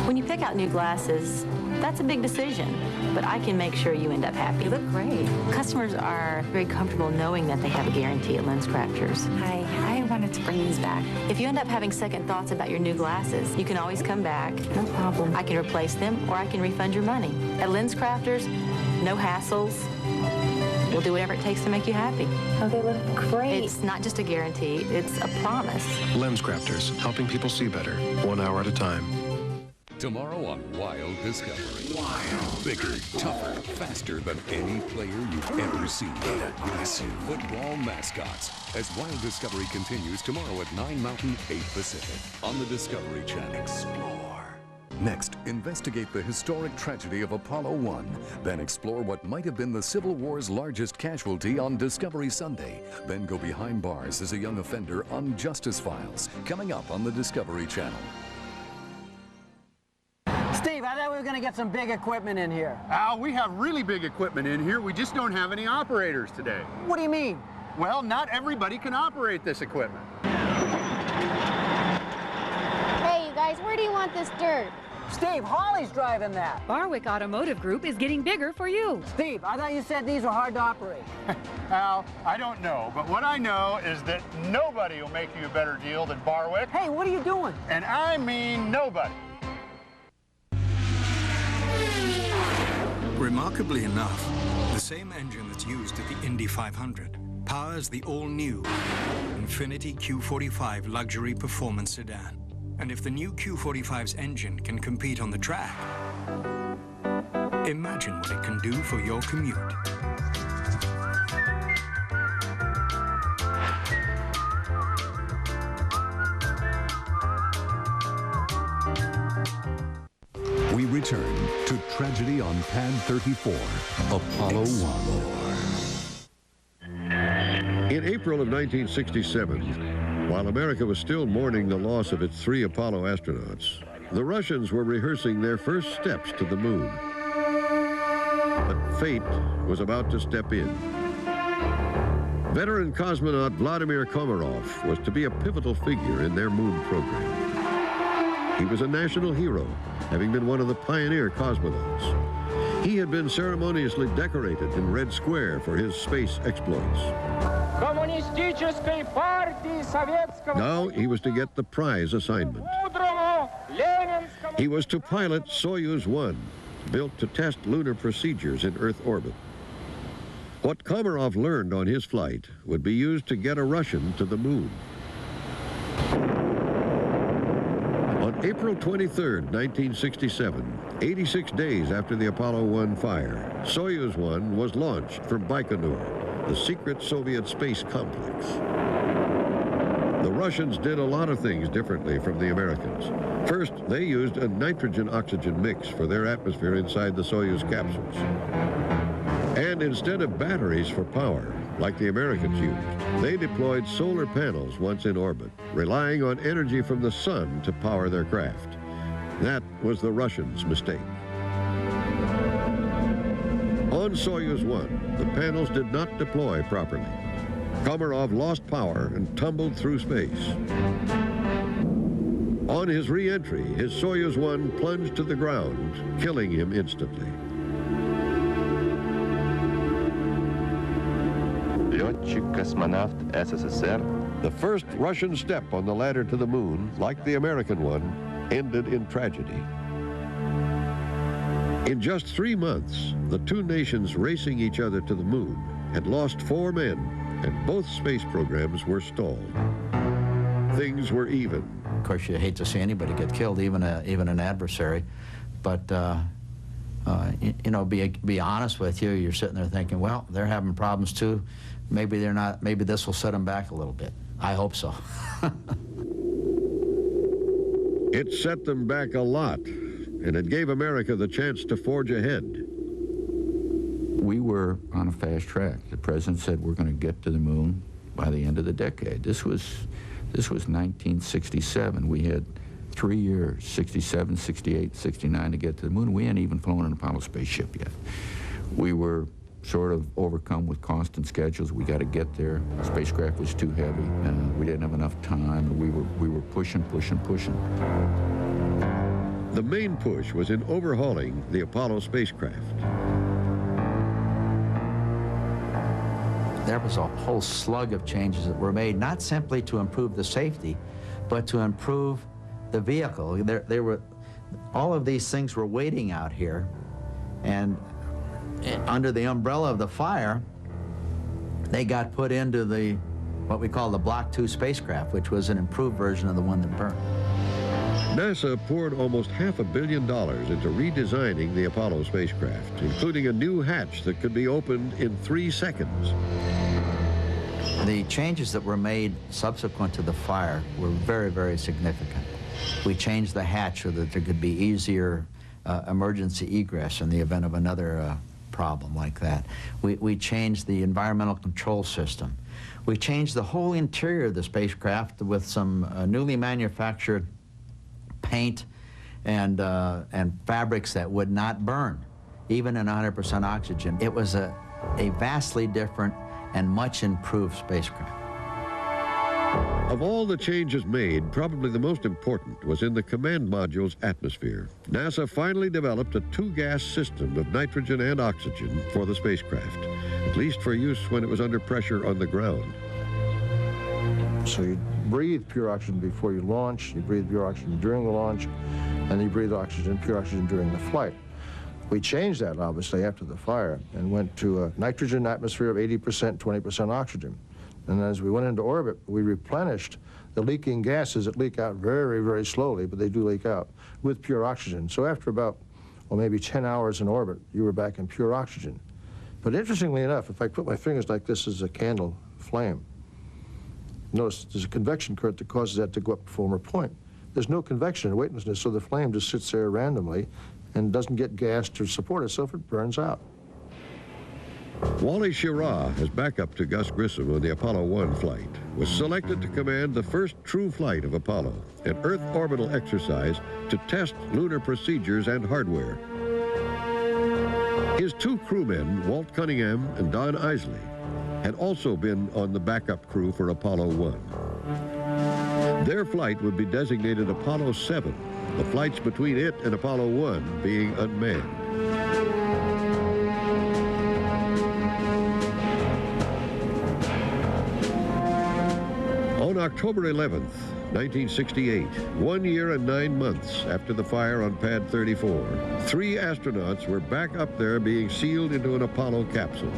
When you pick out new glasses, that's a big decision, but I can make sure you end up happy. You look great. Customers are very comfortable knowing that they have a guarantee at Lens Crafters. Hi, really wanted to bring these back. If you end up having second thoughts about your new glasses, you can always come back. No problem. I can replace them, or I can refund your money. At Lens Crafters, no hassles. We'll do whatever it takes to make you happy. Oh, they look great. It's not just a guarantee, it's a promise. Lens Crafters, helping people see better, 1 hour at a time. Tomorrow on Wild Discovery. Wild. Bigger, tougher, faster than any player you've ever seen. Aggressive football mascots. As Wild Discovery continues tomorrow at 9 Mountain, 8 Pacific on the Discovery Channel. Explore. Next, investigate the historic tragedy of Apollo 1. Then explore what might have been the Civil War's largest casualty on Discovery Sunday. Then go behind bars as a young offender on Justice Files. Coming up on the Discovery Channel. Steve, I thought we were going to get some big equipment in here. Al, we have really big equipment in here. We just don't have any operators today. What do you mean? Well, not everybody can operate this equipment. Hey, you guys, where do you want this dirt? Steve, Holly's driving that. Barwick Automotive Group is getting bigger for you. Steve, I thought you said these were hard to operate. Al, I don't know, but what I know is that nobody will make you a better deal than Barwick. Hey, what are you doing? And I mean nobody. Remarkably enough, the same engine that's used at the Indy 500 powers the all-new Infiniti Q45 luxury performance sedan. And if the new Q45's engine can compete on the track, imagine what it can do for your commute. We return to tragedy on Pad 34, Apollo 1. In April of 1967, while America was still mourning the loss of its 3 Apollo astronauts, the Russians were rehearsing their first steps to the moon. But fate was about to step in. Veteran cosmonaut Vladimir Komarov was to be a pivotal figure in their moon program. He was a national hero, having been one of the pioneer cosmonauts. He had been ceremoniously decorated in Red Square for his space exploits. Now he was to get the prize assignment. He was to pilot Soyuz 1, built to test lunar procedures in Earth orbit. What Komarov learned on his flight would be used to get a Russian to the moon. On April 23, 1967, 86 days after the Apollo 1 fire, Soyuz 1 was launched from Baikonur, the secret Soviet space complex. The Russians did a lot of things differently from the Americans. First, they used a nitrogen-oxygen mix for their atmosphere inside the Soyuz capsules. And instead of batteries for power, like the Americans used, they deployed solar panels once in orbit, relying on energy from the sun to power their craft. That was the Russians' mistake. On Soyuz 1, the panels did not deploy properly. Komarov lost power and tumbled through space. On his re-entry, his Soyuz 1 plunged to the ground, killing him instantly. The first Russian step on the ladder to the moon, like the American one, ended in tragedy. In just 3 months, the 2 nations racing each other to the moon had lost 4 men, and both space programs were stalled. Things were even. Of course, you hate to see anybody get killed, even an adversary. But you know, be honest with you. You're sitting there thinking, well, they're having problems too. Maybe they're not. Maybe this will set them back a little bit. I hope so. It set them back a lot, and it gave America the chance to forge ahead. We were on a fast track. The president said we're going to get to the moon by the end of the decade. This was 1967. We had 3 years, 67, 68, 69 to get to the moon. We hadn't even flown an Apollo spaceship yet. We were sort of overcome with constant schedules. We got to get there. The spacecraft was too heavy, and we didn't have enough time. We were pushing. The main push was in overhauling the Apollo spacecraft. There was a whole slug of changes that were made, not simply to improve the safety, but to improve the vehicle. All of these things were waiting out here, and under the umbrella of the fire, they got put into what we call the Block 2 spacecraft, which was an improved version of the one that burned. NASA poured almost $500 million into redesigning the Apollo spacecraft, including a new hatch that could be opened in 3 seconds. The changes that were made subsequent to the fire were very, very significant. We changed the hatch so that there could be easier emergency egress in the event of another problem like that. We changed the environmental control system. We changed the whole interior of the spacecraft with some newly manufactured paint and fabrics that would not burn, even in 100% oxygen. It was a vastly different and much improved spacecraft. Of all the changes made, probably the most important was in the command module's atmosphere. NASA finally developed a two-gas system of nitrogen and oxygen for the spacecraft, at least for use when it was under pressure on the ground. So you breathe pure oxygen before you launch, you breathe pure oxygen during the launch, and you breathe oxygen, pure oxygen during the flight. We changed that, obviously, after the fire and went to a nitrogen atmosphere of 80%, 20% oxygen. And as we went into orbit, we replenished the leaking gases that leak out very, very slowly, but they do leak out, with pure oxygen. So after about, well, maybe 10 hours in orbit, you were back in pure oxygen. But interestingly enough, if I put my fingers like this as a candle flame, notice there's a convection current that causes that to go up to former point. There's no convection in weightlessness, so the flame just sits there randomly and doesn't get gas to support itself, it burns out. Wally Schirra, as backup to Gus Grissom on the Apollo 1 flight, was selected to command the first true flight of Apollo, an Earth orbital exercise to test lunar procedures and hardware. His two crewmen, Walt Cunningham and Don Isley, had also been on the backup crew for Apollo 1. Their flight would be designated Apollo 7, the flights between it and Apollo 1 being unmanned. On October 11th, 1968, 1 year and 9 months after the fire on Pad 34, 3 astronauts were back up there being sealed into an Apollo capsule.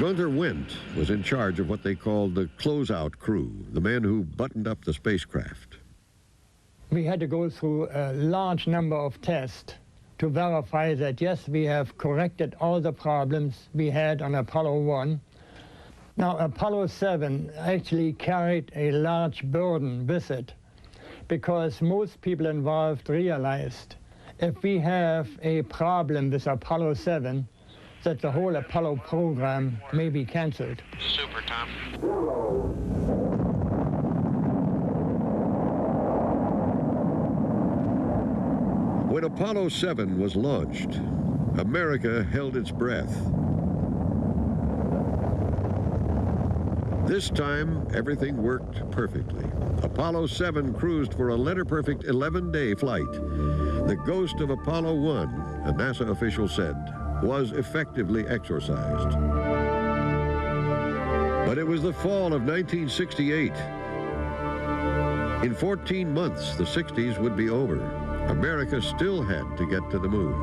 Gunther Wendt was in charge of what they called the closeout crew, the men who buttoned up the spacecraft. We had to go through a large number of tests to verify that, yes, we have corrected all the problems we had on Apollo 1. Now, Apollo 7 actually carried a large burden with it, because most people involved realized if we have a problem with Apollo 7, that the whole Apollo program may be canceled. Super, Tom. When Apollo 7 was launched, America held its breath. This time, everything worked perfectly. Apollo 7 cruised for a letter-perfect 11-day flight. The ghost of Apollo 1, a NASA official said, was effectively exorcised. But it was the fall of 1968. In 14 months, the 60s would be over. America still had to get to the moon.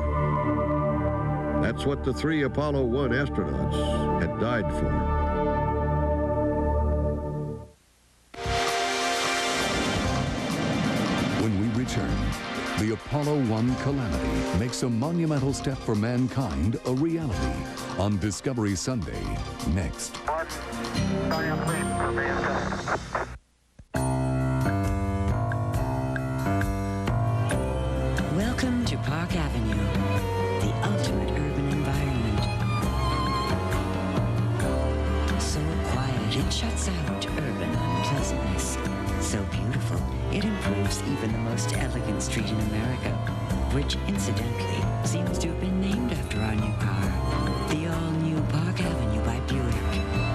That's what the 3 Apollo 1 astronauts had died for. When we return, the Apollo 1 calamity makes a monumental step for mankind a reality on Discovery Sunday, next. Welcome to Park Avenue, the ultimate urban environment. So quiet, it shuts out urban unpleasantness. So beautiful, it improves even the most elegant street in America, which incidentally seems to have been named after our new car, the all-new Park Avenue by Buick.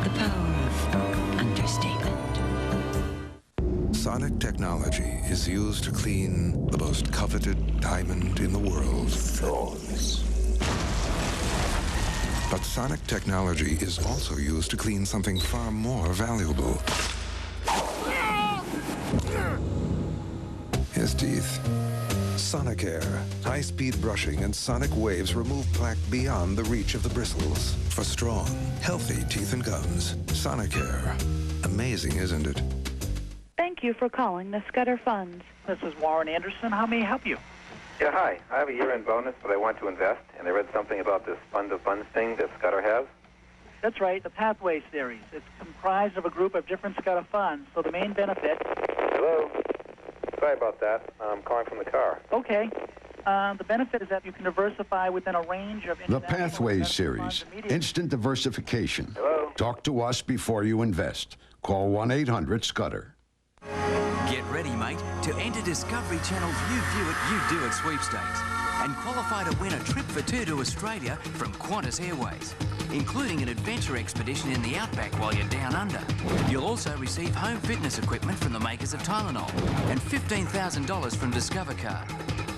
The power of understatement. Sonic technology is used to clean the most coveted diamond in the world. Thorns. But sonic technology is also used to clean something far more valuable. His teeth. Sonicare. High-speed brushing and sonic waves remove plaque beyond the reach of the bristles. For strong, healthy teeth and gums. Sonicare. Amazing, isn't it? Thank you for calling the Scudder Funds. This is Warren Anderson. How may I help you? Yeah, hi. I have a year-end bonus, but I want to invest, and I read something about this fund of funds thing that Scudder has. That's right, the Pathway series. It's comprised of a group of different Scudder funds, so the main benefit... Hello? Sorry about that. I'm calling from the car. Okay. The benefit is that you can diversify within a range of... The Pathways series. Instant diversification. Hello? Talk to us before you invest. Call 1-800-SCUDDER. Get ready, mate, to enter Discovery Channel's You View It, You Do It sweepstakes and qualify to win a trip for two to Australia from Qantas Airways, including an adventure expedition in the outback while you're down under. You'll also receive home fitness equipment from the makers of Tylenol and $15,000 from Discover Card.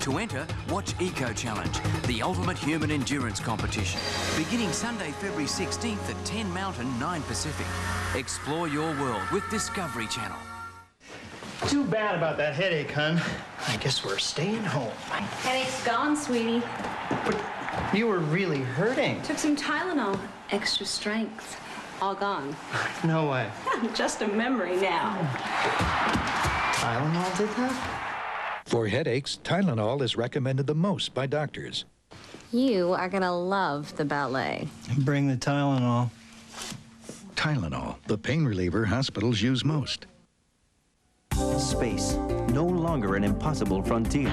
To enter, watch Eco Challenge, the ultimate human endurance competition, beginning Sunday, February 16th at 10 Mountain, 9 Pacific. Explore your world with Discovery Channel. Too bad about that headache, hun. I guess we're staying home. Headache's gone, sweetie. But you were really hurting. Took some Tylenol. Extra strength. All gone. No way. Just a memory now. Tylenol did that? For headaches, Tylenol is recommended the most by doctors. You are gonna love the ballet. Bring the Tylenol. Tylenol, the pain reliever hospitals use most. Space, no longer an impossible frontier.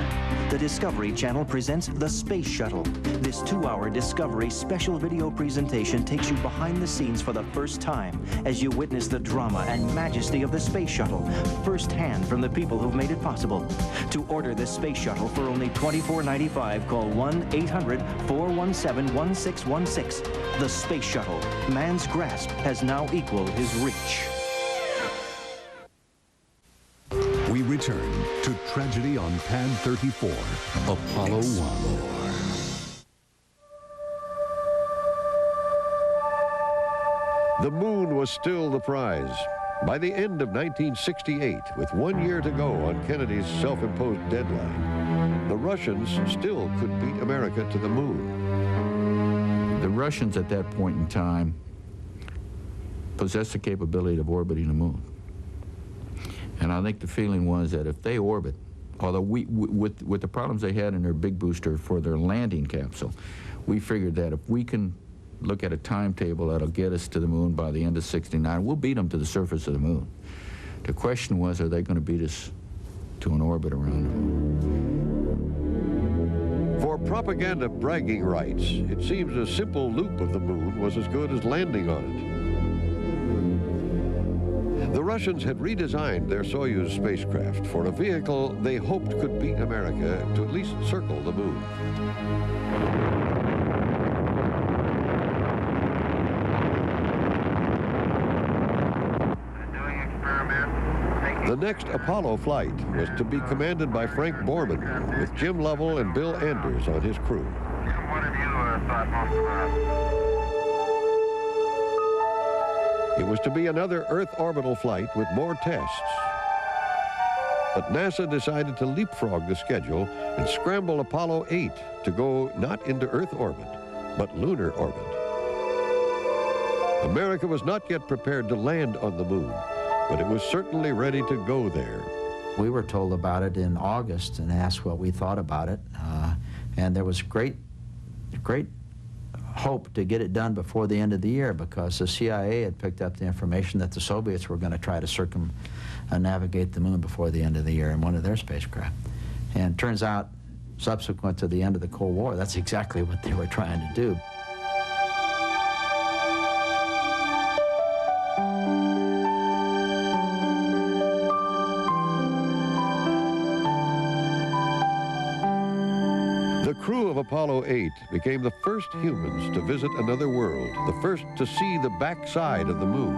The Discovery Channel presents The Space Shuttle. This 2-hour Discovery special video presentation takes you behind the scenes for the first time as you witness the drama and majesty of the Space Shuttle, firsthand from the people who've made it possible. To order the Space Shuttle for only $24.95, call 1-800-417-1616. The Space Shuttle, man's grasp has now equaled his reach. We return to tragedy on Pad 34, Apollo 1. The moon was still the prize. By the end of 1968, with 1 year to go on Kennedy's self-imposed deadline, the Russians still could beat America to the moon. The Russians at that point in time possessed the capability of orbiting the moon. And I think the feeling was that if they orbit, although with the problems they had in their big booster for their landing capsule, we figured that if we can look at a timetable that'll get us to the moon by the end of '69, we'll beat them to the surface of the moon. The question was, are they going to beat us to an orbit around the moon? For propaganda bragging rights, it seems a simple loop of the moon was as good as landing on it. The Russians had redesigned their Soyuz spacecraft for a vehicle they hoped could beat America to at least circle the moon. The next Apollo flight was to be commanded by Frank Borman, with Jim Lovell and Bill Anders on his crew. What have you thought most about? It was to be another Earth orbital flight with more tests. But NASA decided to leapfrog the schedule and scramble Apollo 8 to go not into Earth orbit, but lunar orbit. America was not yet prepared to land on the moon, but it was certainly ready to go there. We were told about it in August and asked what we thought about it. And there was great hope to get it done before the end of the year because the CIA had picked up the information that the Soviets were going to try to circumnavigate the moon before the end of the year in one of their spacecraft. And it turns out, subsequent to the end of the Cold War, that's exactly what they were trying to do. The crew of Apollo 8 became the first humans to visit another world, the first to see the backside of the moon.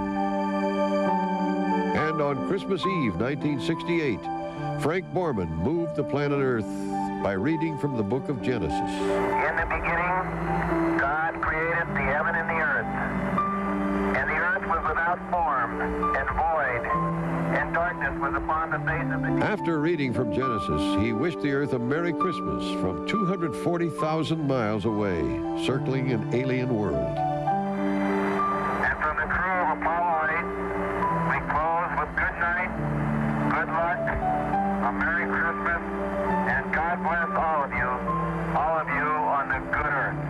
And on Christmas Eve, 1968, Frank Borman moved the planet Earth by reading from the book of Genesis. In the beginning, God created created the heaven and the earth. And the earth was without form and void, and darkness was upon the face of the deep. After reading from Genesis, he wished the Earth a Merry Christmas from 240,000 miles away, circling an alien world. And from the crew of Apollo 8, we close with good night, good luck, a Merry Christmas, and God bless all of you on the good earth.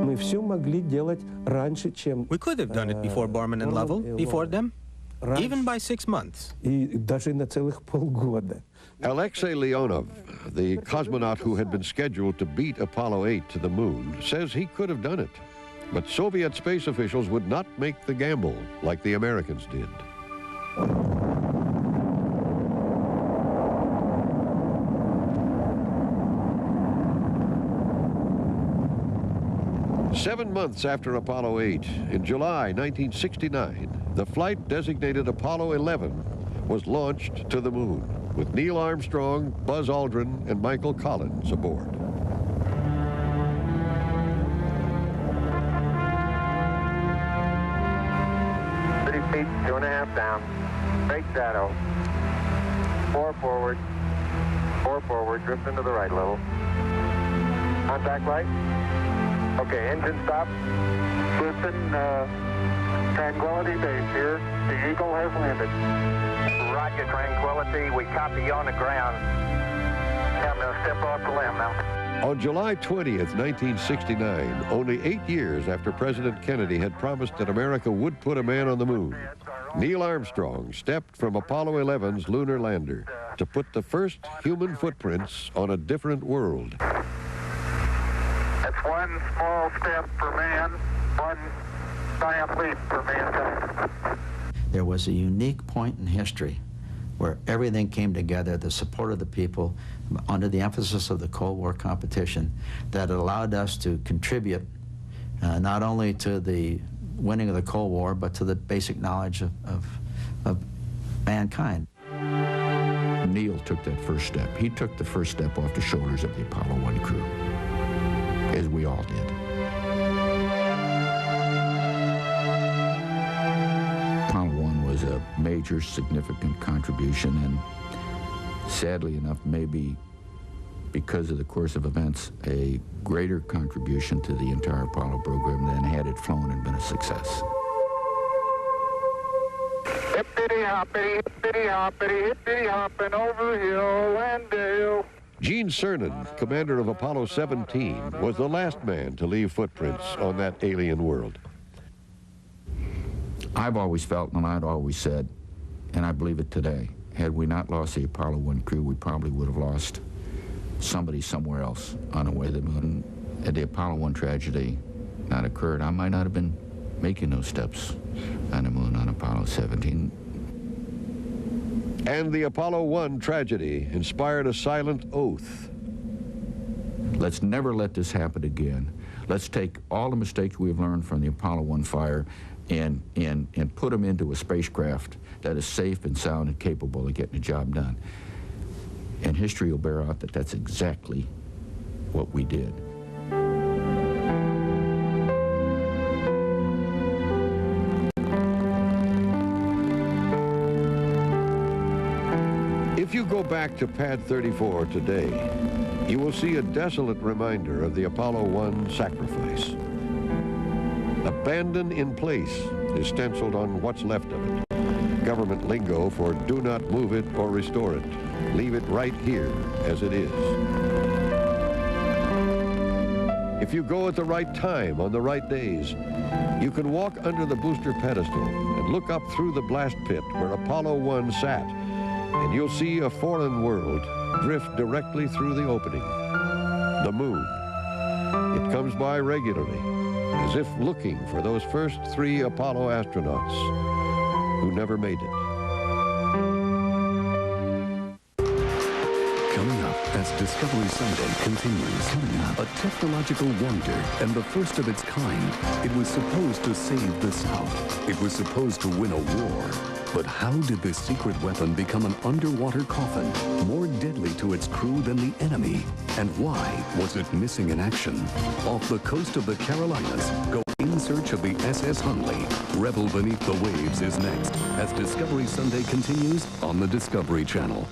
Мы все могли делать раньше, чем... We could have done it before Borman and Lovell, before them, even by 6 months. И даже на целых полгода. Alexei Leonov, the cosmonaut who had been scheduled to beat Apollo 8 to the moon, says he could have done it. But Soviet space officials would not make the gamble like the Americans did. Seven months after Apollo 8, in July 1969, the flight designated Apollo 11 was launched to the moon, with Neil Armstrong, Buzz Aldrin, and Michael Collins aboard. Feet, 2.5 down, straight shadow, 4 forward, drift into the right a little. Contact light. Okay, engine stop. Listen, Tranquility Base here. The Eagle has landed. Roger, Tranquility. We copy you on the ground. I'm going to step off the limb now. On July 20th, 1969, only 8 years after President Kennedy had promised that America would put a man on the moon, Neil Armstrong stepped from Apollo 11's lunar lander to put the first human footprints on a different world. That's one small step for man, one giant leap for mankind. There was a unique point in history where everything came together, the support of the people, under the emphasis of the Cold War competition, that allowed us to contribute not only to the winning of the Cold War, but to the basic knowledge of mankind. Neil took that first step. He took the first step off the shoulders of the Apollo 1 crew, as we all did. Apollo 1 was a major, significant contribution, and sadly enough, maybe because of the course of events, a greater contribution to the entire Apollo program than had it flown and been a success. Hippity hoppity, hippity hoppity, hippity hopping over hill and dale. Gene Cernan, commander of Apollo 17, was the last man to leave footprints on that alien world. I've always felt, and I'd always said, and I believe it today, had we not lost the Apollo 1 crew, we probably would have lost somebody somewhere else on the way to the moon. Had the Apollo 1 tragedy not occurred, I might not have been making those steps on the moon on Apollo 17. And the Apollo 1 tragedy inspired a silent oath. Let's never let this happen again. Let's take all the mistakes we've learned from the Apollo 1 fire and put them into a spacecraft that is safe and sound and capable of getting the job done. And history will bear out that that's exactly what we did. If you go back to Pad 34 today, you will see a desolate reminder of the Apollo 1 sacrifice. Abandon in place is stenciled on what's left of it. Government lingo for do not move it or restore it. Leave it right here as it is. If you go at the right time on the right days, you can walk under the booster pedestal and look up through the blast pit where Apollo 1 sat, and you'll see a foreign world drift directly through the opening. The moon. It comes by regularly, as if looking for those first 3 Apollo astronauts who never made it. Coming up, as Discovery Sunday continues. A technological wonder and the first of its kind. It was supposed to save the South. It was supposed to win a war. But how did this secret weapon become an underwater coffin, more deadly to its crew than the enemy? And why was it missing in action? Off the coast of the Carolinas, go in search of the SS Hunley. Rebel Beneath the Waves is next, as Discovery Sunday continues on the Discovery Channel.